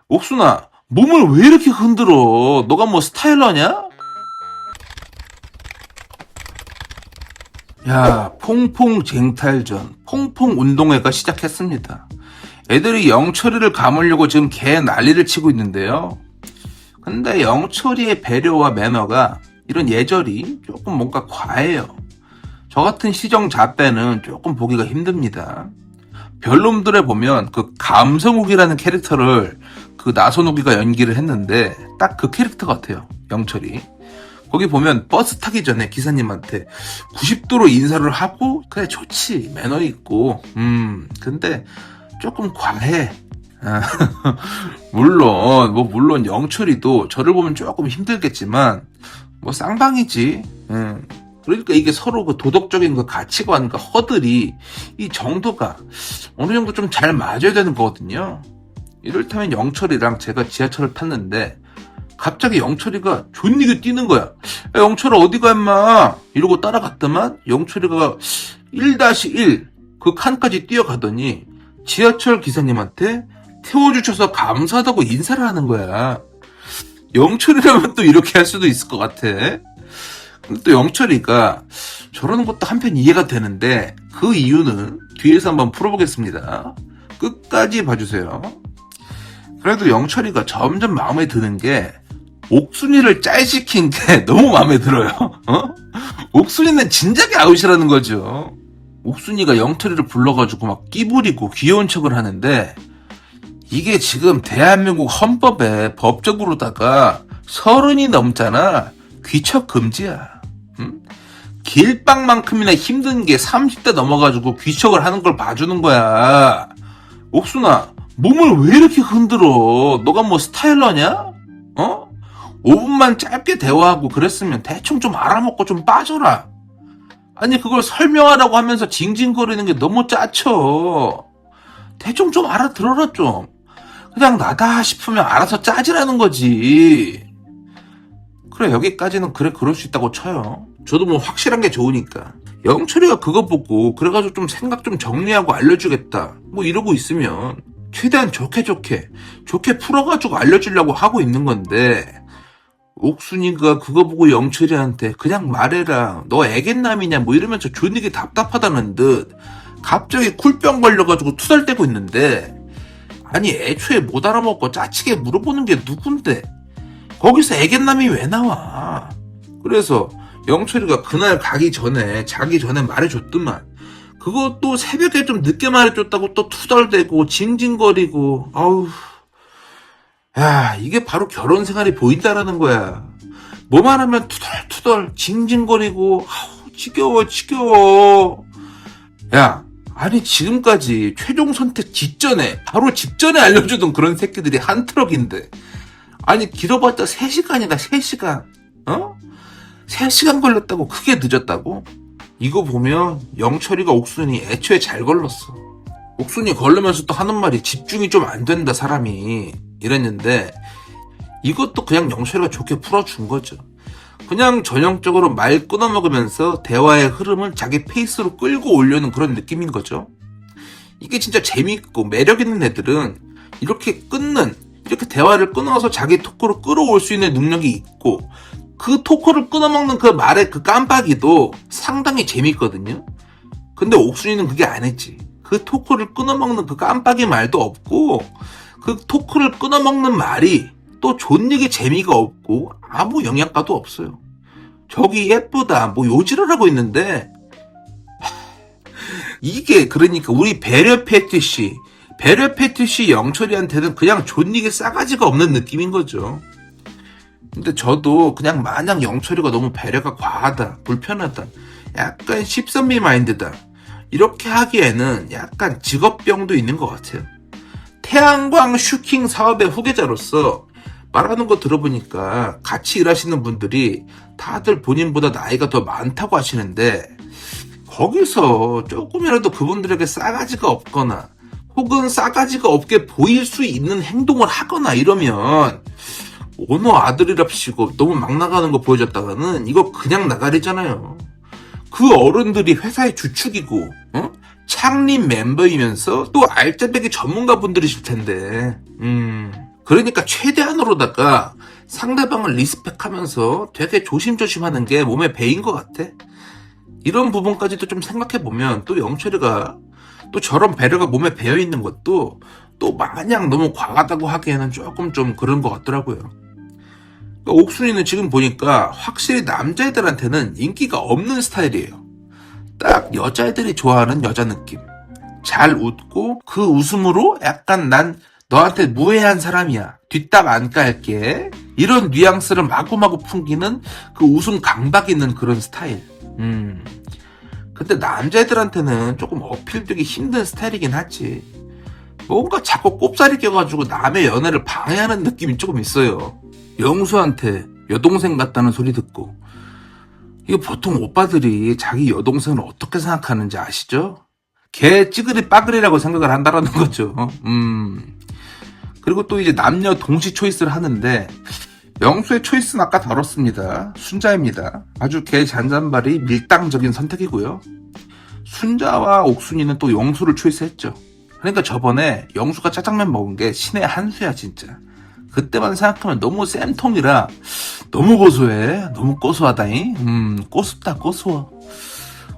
옥순아, 몸을 왜 이렇게 흔들어? 너가 뭐 스타일러냐? 야, 퐁퐁 쟁탈전, 퐁퐁 운동회가 시작했습니다. 애들이 영철이를 감으려고 지금 개 난리를 치고 있는데요. 근데 영철이의 배려와 매너가 이런 예절이 조금 뭔가 과해요. 저 같은 시정잡배는 조금 보기가 힘듭니다. 별놈들에 보면 그 감성욱이라는 캐릭터를 그 나선욱이가 연기를 했는데 딱 그 캐릭터 같아요. 영철이. 거기 보면 버스 타기 전에 기사님한테 90도로 인사를 하고 그래 좋지 매너 있고 근데 조금 과해. 물론 영철이도 저를 보면 조금 힘들겠지만 뭐 쌍방이지. 그러니까 이게 서로 그 도덕적인 그 가치관과 허들이 이 정도가 어느 정도 좀 잘 맞아야 되는 거거든요. 이를테면 영철이랑 제가 지하철을 탔는데 갑자기 영철이가 존니게 뛰는 거야. 야, 영철아 어디가 임마 이러고 따라갔더만 영철이가 1-1 그 칸까지 뛰어가더니 지하철 기사님한테 태워주셔서 감사하다고 인사를 하는 거야. 영철이라면 또 이렇게 할 수도 있을 것 같아. 근데 또 영철이가 저러는 것도 한편 이해가 되는데 그 이유는 뒤에서 한번 풀어보겠습니다. 끝까지 봐주세요. 그래도 영철이가 점점 마음에 드는 게 옥순이를 짤시킨 게 너무 마음에 들어요. 옥순이는 진작에 아웃이라는 거죠. 옥순이가 영철이를 불러가지고 막 끼부리고 귀여운 척을 하는데 이게 지금 대한민국 헌법에 법적으로다가 30이 넘잖아. 귀척 금지야. 길빵만큼이나 힘든 게 30대 넘어가지고 귀척을 하는 걸 봐주는 거야. 옥순아, 몸을 왜 이렇게 흔들어? 너가 뭐 스타일러냐? 5분만 짧게 대화하고 그랬으면 대충 좀 알아먹고 좀 빠져라. 아니 그걸 설명하라고 하면서 징징거리는 게 너무 짜쳐. 대충 좀 알아들어라 좀. 그냥 나다 싶으면 알아서 짜지라는 거지. 그래 여기까지는 그래 그럴 수 있다고 쳐요. 저도 뭐 확실한 게 좋으니까. 영철이가 그거 보고 그래가지고 좀 생각 좀 정리하고 알려주겠다 뭐 이러고 있으면 최대한 좋게 풀어가지고 알려주려고 하고 있는 건데 옥순이가 그거 보고 영철이한테 그냥 말해라 너 애견남이냐 뭐 이러면서 존이게 답답하다는 듯 갑자기 쿨병 걸려가지고 투덜대고 있는데 아니 애초에 못 알아먹고 짜치게 물어보는 게 누군데 거기서 애견남이 왜 나와. 그래서 영철이가 그날 자기 전에 말해줬더만 그것도 새벽에 좀 늦게 말해줬다고 또 투덜대고 징징거리고 아우 야 이게 바로 결혼 생활이 보인다라는 거야. 뭐만 하면 투덜투덜 징징거리고 아우 지겨워. 야 아니 지금까지 최종 선택 바로 직전에 알려주던 그런 새끼들이 한 트럭인데 아니 길어봤자 3시간이다 3시간 3시간 걸렸다고 크게 늦었다고? 이거 보면 영철이가 옥순이 애초에 잘 걸렀어. 옥순이 걸르면서 또 하는 말이 집중이 좀 안 된다 사람이 이랬는데 이것도 그냥 영철이가 좋게 풀어준 거죠. 그냥 전형적으로 말 끊어먹으면서 대화의 흐름을 자기 페이스로 끌고 오려는 그런 느낌인 거죠. 이게 진짜 재밌고 매력 있는 애들은 이렇게 대화를 끊어서 자기 토크로 끌어올 수 있는 능력이 있고 그 토크를 끊어먹는 그 말의 그 깜빡이도 상당히 재밌거든요. 근데 옥순이는 그게 아니지. 그 토크를 끊어먹는 그 깜빡이 말도 없고 그 토크를 끊어먹는 말이 또 존얘기 재미가 없고 아무 영양가도 없어요. 저기 예쁘다 뭐 요지를 하고 있는데 이게 그러니까 우리 배려 패티시 영철이한테는 그냥 존얘기 싸가지가 없는 느낌인 거죠. 근데 저도 그냥 마냥 영철이가 너무 배려가 과하다 불편하다 약간 십선비 마인드다 이렇게 하기에는 약간 직업병도 있는 것 같아요. 태양광 슈킹 사업의 후계자로서 말하는 거 들어보니까 같이 일하시는 분들이 다들 본인보다 나이가 더 많다고 하시는데 거기서 조금이라도 그분들에게 싸가지가 없거나 혹은 싸가지가 없게 보일 수 있는 행동을 하거나 이러면 어느 아들이랍시고 너무 막 나가는 거 보여줬다가는 이거 그냥 나가리잖아요. 그 어른들이 회사의 주축이고 창립 멤버이면서 또 알짜배기 전문가 분들이실 텐데 그러니까 최대한으로다가 상대방을 리스펙하면서 되게 조심조심 하는 게 몸에 배인 것 같아. 이런 부분까지도 좀 생각해보면 또 영철이가 또 저런 배려가 몸에 배어있는 것도 또 마냥 너무 과하다고 하기에는 조금 좀 그런 것 같더라고요. 그러니까 옥순이는 지금 보니까 확실히 남자애들한테는 인기가 없는 스타일이에요. 딱 여자애들이 좋아하는 여자 느낌. 잘 웃고 그 웃음으로 약간 난 너한테 무해한 사람이야. 뒷담 안 깔게. 이런 뉘앙스를 마구마구 풍기는 그 웃음 강박 있는 그런 스타일. 근데 남자애들한테는 조금 어필되기 힘든 스타일이긴 하지. 뭔가 자꾸 꼽사리 껴가지고 남의 연애를 방해하는 느낌이 조금 있어요. 영수한테 여동생 같다는 소리 듣고, 이거 보통 오빠들이 자기 여동생을 어떻게 생각하는지 아시죠? 개 찌그리 빠그리라고 생각을 한다라는 거죠. 그리고 또 이제 남녀 동시 초이스를 하는데, 영수의 초이스는 아까 다뤘습니다. 순자입니다. 아주 개 잔잔바리 밀당적인 선택이고요. 순자와 옥순이는 또 영수를 초이스했죠. 그러니까 저번에 영수가 짜장면 먹은 게 신의 한 수야 진짜. 그때만 생각하면 너무 쌤통이라 너무 고소해. 너무 고소하다잉. 고소다 고소워.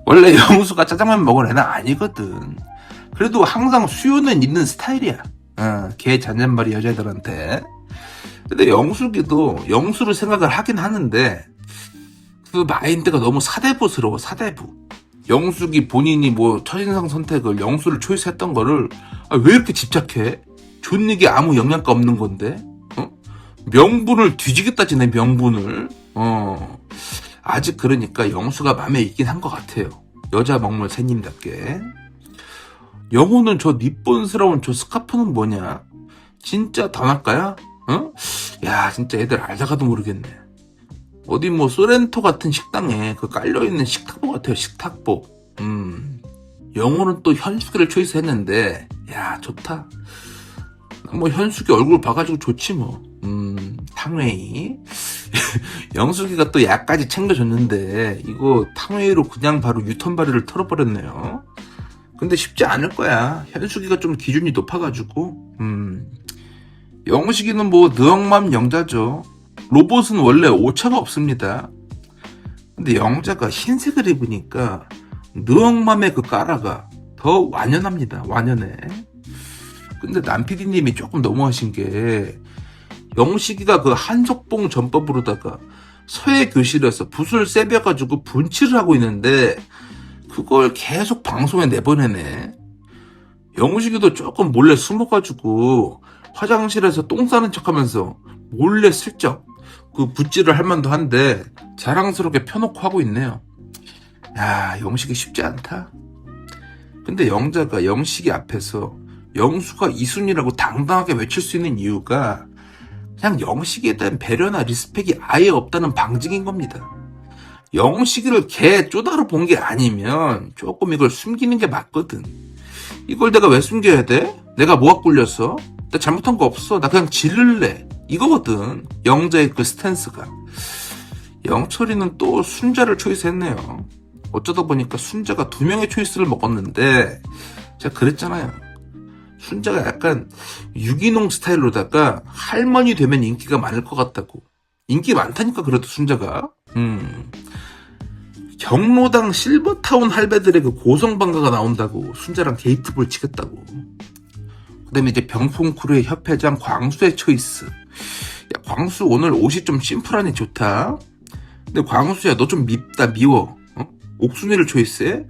원래 영수가 짜장면 먹을 애는 아니거든. 그래도 항상 수요는 있는 스타일이야. 개 잔잔바리 여자애들한테. 근데 영숙이도 영수를 생각을 하긴 하는데 그 마인드가 너무 사대부스러워. 사대부. 영숙이 본인이 뭐 첫인상 선택을 영수를 초이스했던 거를 왜 이렇게 집착해? 존닉이 아무 영향가 없는 건데. 명분을 뒤지겠다 지내. 명분을. 아직 그러니까 영수가 맘에 있긴 한 것 같아요. 여자 먹물 새님답게. 영호는 저 니본스러운 저 스카프는 뭐냐? 진짜 단학가야? 야 진짜 애들 알다가도 모르겠네. 어디 뭐 소렌토 같은 식당에 그 깔려있는 식탁보 같아요. 식탁보. 영호는 또 현숙이를 초이스했는데 야 좋다. 뭐 현숙이 얼굴 봐가지고 좋지 뭐. 탕웨이. 영숙이가 또 약까지 챙겨줬는데 이거 탕웨이로 그냥 바로 유턴 발휘를 털어버렸네요. 근데 쉽지 않을 거야. 현숙이가 좀 기준이 높아가지고. 영식이는 뭐 느엉맘 영자죠. 로봇은 원래 오차가 없습니다. 근데 영자가 흰색을 입으니까 느엉맘의 그 까라가 더 완연합니다. 완연해. 근데 남PD님이 조금 너무하신 게 영식이가 그 한석봉 전법으로다가 서예 교실에서 붓을 세벼가지고 분칠을 하고 있는데 그걸 계속 방송에 내보내네. 영식이도 조금 몰래 숨어가지고 화장실에서 똥 싸는 척하면서 몰래 슬쩍 그 붓질을 할 만도 한데 자랑스럽게 펴놓고 하고 있네요. 야 영식이 쉽지 않다. 근데 영자가 영식이 앞에서 영수가 이순이라고 당당하게 외칠 수 있는 이유가 그냥 영식이에 대한 배려나 리스펙이 아예 없다는 방증인 겁니다. 영식이를 개 쪼다로 본 게 아니면 조금 이걸 숨기는 게 맞거든. 이걸 내가 왜 숨겨야 돼? 내가 뭐가 꿀렸어? 나 잘못한 거 없어. 나 그냥 질를래. 이거거든. 영자의 그 스탠스가. 영철이는 또 순자를 초이스했네요. 어쩌다 보니까 순자가 2명의 초이스를 먹었는데 제가 그랬잖아요. 순자가 약간 유기농 스타일로다가 할머니 되면 인기가 많을 것 같다고. 인기 많다니까 그래도 순자가. 경로당 실버타운 할배들의 그 고성방가가 나온다고 순자랑 데이트볼 치겠다고. 그 다음에 이제 병풍크루의 협회장 광수의 초이스. 야, 광수 오늘 옷이 좀 심플하니 좋다. 근데 광수야 너 좀 밉다. 미워. 옥순이를 초이스해?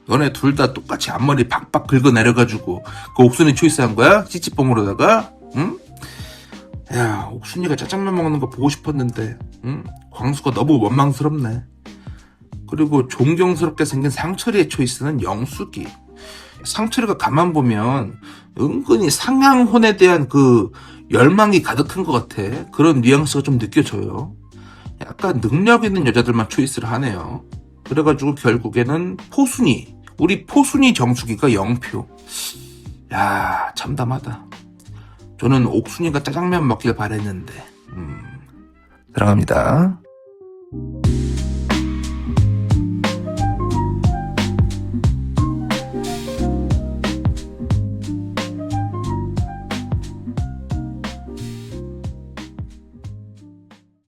너네 둘 다 똑같이 앞머리 박박 긁어내려가지고 그 옥순이 초이스한 거야? 찌찌뽕으로다가? 응? 야 옥순이가 짜장면 먹는 거 보고 싶었는데 광수가 너무 원망스럽네. 그리고 존경스럽게 생긴 상철이의 초이스는 영숙이. 상철이가 가만 보면 은근히 상향혼에 대한 그 열망이 가득한 것 같아. 그런 뉘앙스가 좀 느껴져요. 약간 능력 있는 여자들만 초이스를 하네요. 그래가지고 결국에는 포순이, 우리 포순이 정수기가 0표. 야 참담하다. 저는 옥순이가 짜장면 먹길 바랬는데. 들어갑니다.